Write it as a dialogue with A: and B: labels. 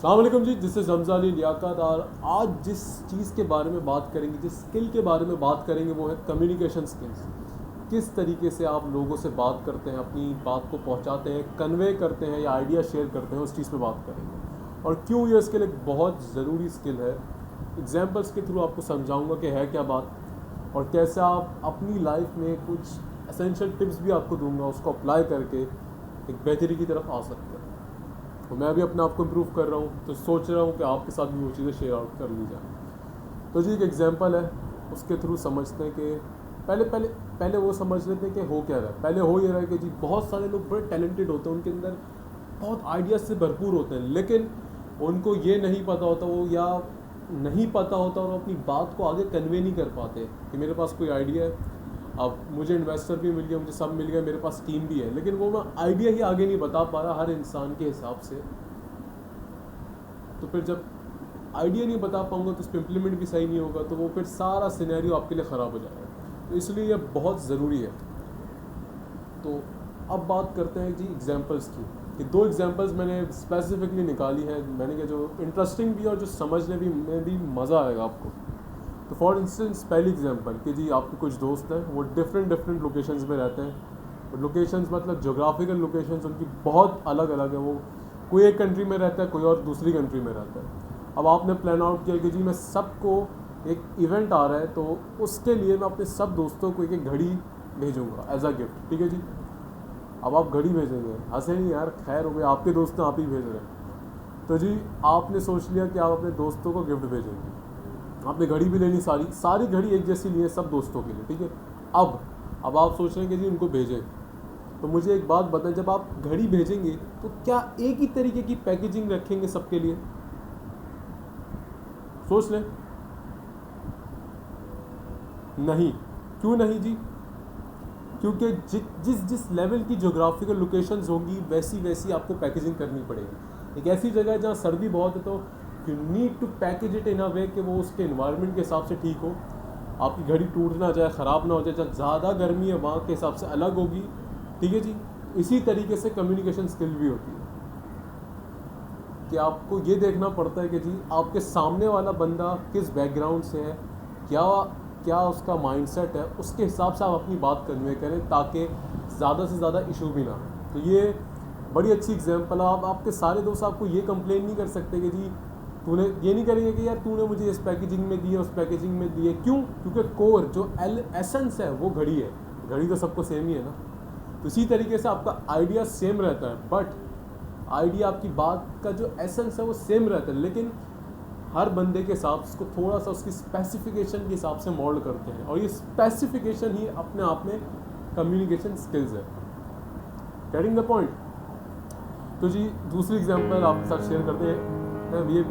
A: अस्सलाम वालेकुम जी, this is Hamza Ali Liaquat. और आज जिस चीज़ के बारे में बात करेंगे, जिस स्किल के बारे में बात करेंगे, वो है कम्युनिकेशन स्किल्स। किस तरीके से आप लोगों से बात करते हैं, अपनी बात को पहुंचाते हैं, कन्वे करते हैं या आइडिया शेयर करते हैं, उस चीज़ पे बात करेंगे। और क्यों ये स्किल एक बहुत ज़रूरी स्किल है, एग्जाम्पल्स के थ्रू आपको समझाऊंगा कि है क्या बात, और कैसे आप अपनी लाइफ में कुछ एसेंशियल टिप्स भी आपको दूंगा, उसको अप्लाई करके एक बेहतरी की तरफ आ सकते हैं। तो मैं भी अपने आप को इम्प्रूव कर रहा हूँ, तो सोच रहा हूँ कि आपके साथ भी वो चीज़ें शेयर आउट कर ली जाए। तो जी एक एग्जांपल है, उसके थ्रू समझते हैं कि पहले पहले पहले वो समझ लेते हैं कि हो क्या रहा है। पहले हो ये रहा है कि जी बहुत सारे लोग बड़े टैलेंटेड होते हैं, उनके अंदर बहुत आइडियाज से भरपूर होते हैं, लेकिन उनको ये नहीं पता होता, वो या नहीं पता होता और अपनी बात को आगे कन्वे नहीं कर पाते कि मेरे पास कोई आइडिया है। अब मुझे इन्वेस्टर भी मिल गया, मुझे सब मिल गया, मेरे पास टीम भी है, लेकिन वो मैं आइडिया ही आगे नहीं बता पा रहा हर इंसान के हिसाब से। तो फिर जब आइडिया नहीं बता पाऊंगा तो उस पर इम्प्लीमेंट भी सही नहीं होगा, तो वो फिर सारा सिनेरियो आपके लिए ख़राब हो जाएगा। तो इसलिए यह बहुत ज़रूरी है। तो अब बात करते हैं जी एग्जांपल्स की, कि दो एग्जांपल्स मैंने स्पेसिफिकली निकाली है, मैंने कहा जो इंटरेस्टिंग भी और जो समझने भी में भी मज़ा आएगा आपको। तो फॉर इंस्टेंस पहली एग्जांपल कि जी आपके कुछ दोस्त हैं, वो डिफरेंट लोकेशंस में रहते हैं। लोकेशंस मतलब जोग्राफिकल लोकेशंस उनकी बहुत अलग अलग है। वो कोई एक कंट्री में रहता है, कोई और दूसरी कंट्री में रहता है। अब आपने प्लान आउट किया कि जी मैं सबको, एक इवेंट आ रहा है तो उसके लिए मैं अपने सब दोस्तों को एक घड़ी भेजूंगा एज अ गिफ्ट, ठीक है जी। अब आप घड़ी भेजेंगे, हंसे नहीं यार, खैर हो गया, आपके दोस्त आप ही भेज रहे हैं। तो जी आपने सोच लिया कि आप अपने दोस्तों को गिफ्ट भेजेंगे, आपने घड़ी भी लेनी, सारी घड़ी एक जैसी ली है सब दोस्तों के लिए, ठीक है। अब आप सोच रहे हैं कि जी उनको भेजें। तो मुझे एक बात बताएं, जब आप घड़ी भेजेंगे तो क्या एक ही तरीके की पैकेजिंग रखेंगे सबके लिए? सोच लें। नहीं। क्यों नहीं जी? क्योंकि जिस जिस लेवल की जोग्राफिकल लोकेशंस होंगी वैसी वैसी आपको पैकेजिंग करनी पड़ेगी। एक ऐसी जगह जहाँ सर्दी बहुत है तो you need to package it in a way कि वो उसके इन्वायरमेंट के हिसाब से ठीक हो, आपकी घड़ी टूट ना जाए, ख़राब ना हो जाए। जहाँ ज़्यादा गर्मी है वहाँ के हिसाब से अलग होगी, ठीक है जी। इसी तरीके से कम्युनिकेशन स्किल भी होती है कि आपको ये देखना पड़ता है कि जी आपके सामने वाला बंदा किस बैकग्राउंड से है, क्या क्या उसका माइंडसेट है, उसके हिसाब से आप अपनी बात कन्वे करें ताकि ज़्यादा से ज़्यादा इशू भी ना हो। तो ये बड़ी अच्छी एग्जांपल है। आप आपके सारे दोस्त आपको ये कंप्लेन नहीं कर सकते कि जी तूने, ये नहीं करेंगे कि यार तूने मुझे इस पैकेजिंग में दी है, उस पैकेजिंग में दी है। क्यों? क्योंकि कोर जो एसेंस है वो घड़ी है, घड़ी तो सबको सेम ही है ना। तो इसी तरीके से आपका आइडिया सेम रहता है, बट आइडिया, आपकी बात का जो एसेंस है वो सेम रहता है, लेकिन हर बंदे के हिसाब से थोड़ा सा उसकी स्पेसिफिकेशन के हिसाब से मोल्ड करते हैं, और ये स्पेसिफिकेशन ही अपने आप में कम्युनिकेशन स्किल्स है। Getting the point? तो जी दूसरी एग्जांपल आपके साथ शेयर करते हैं। ये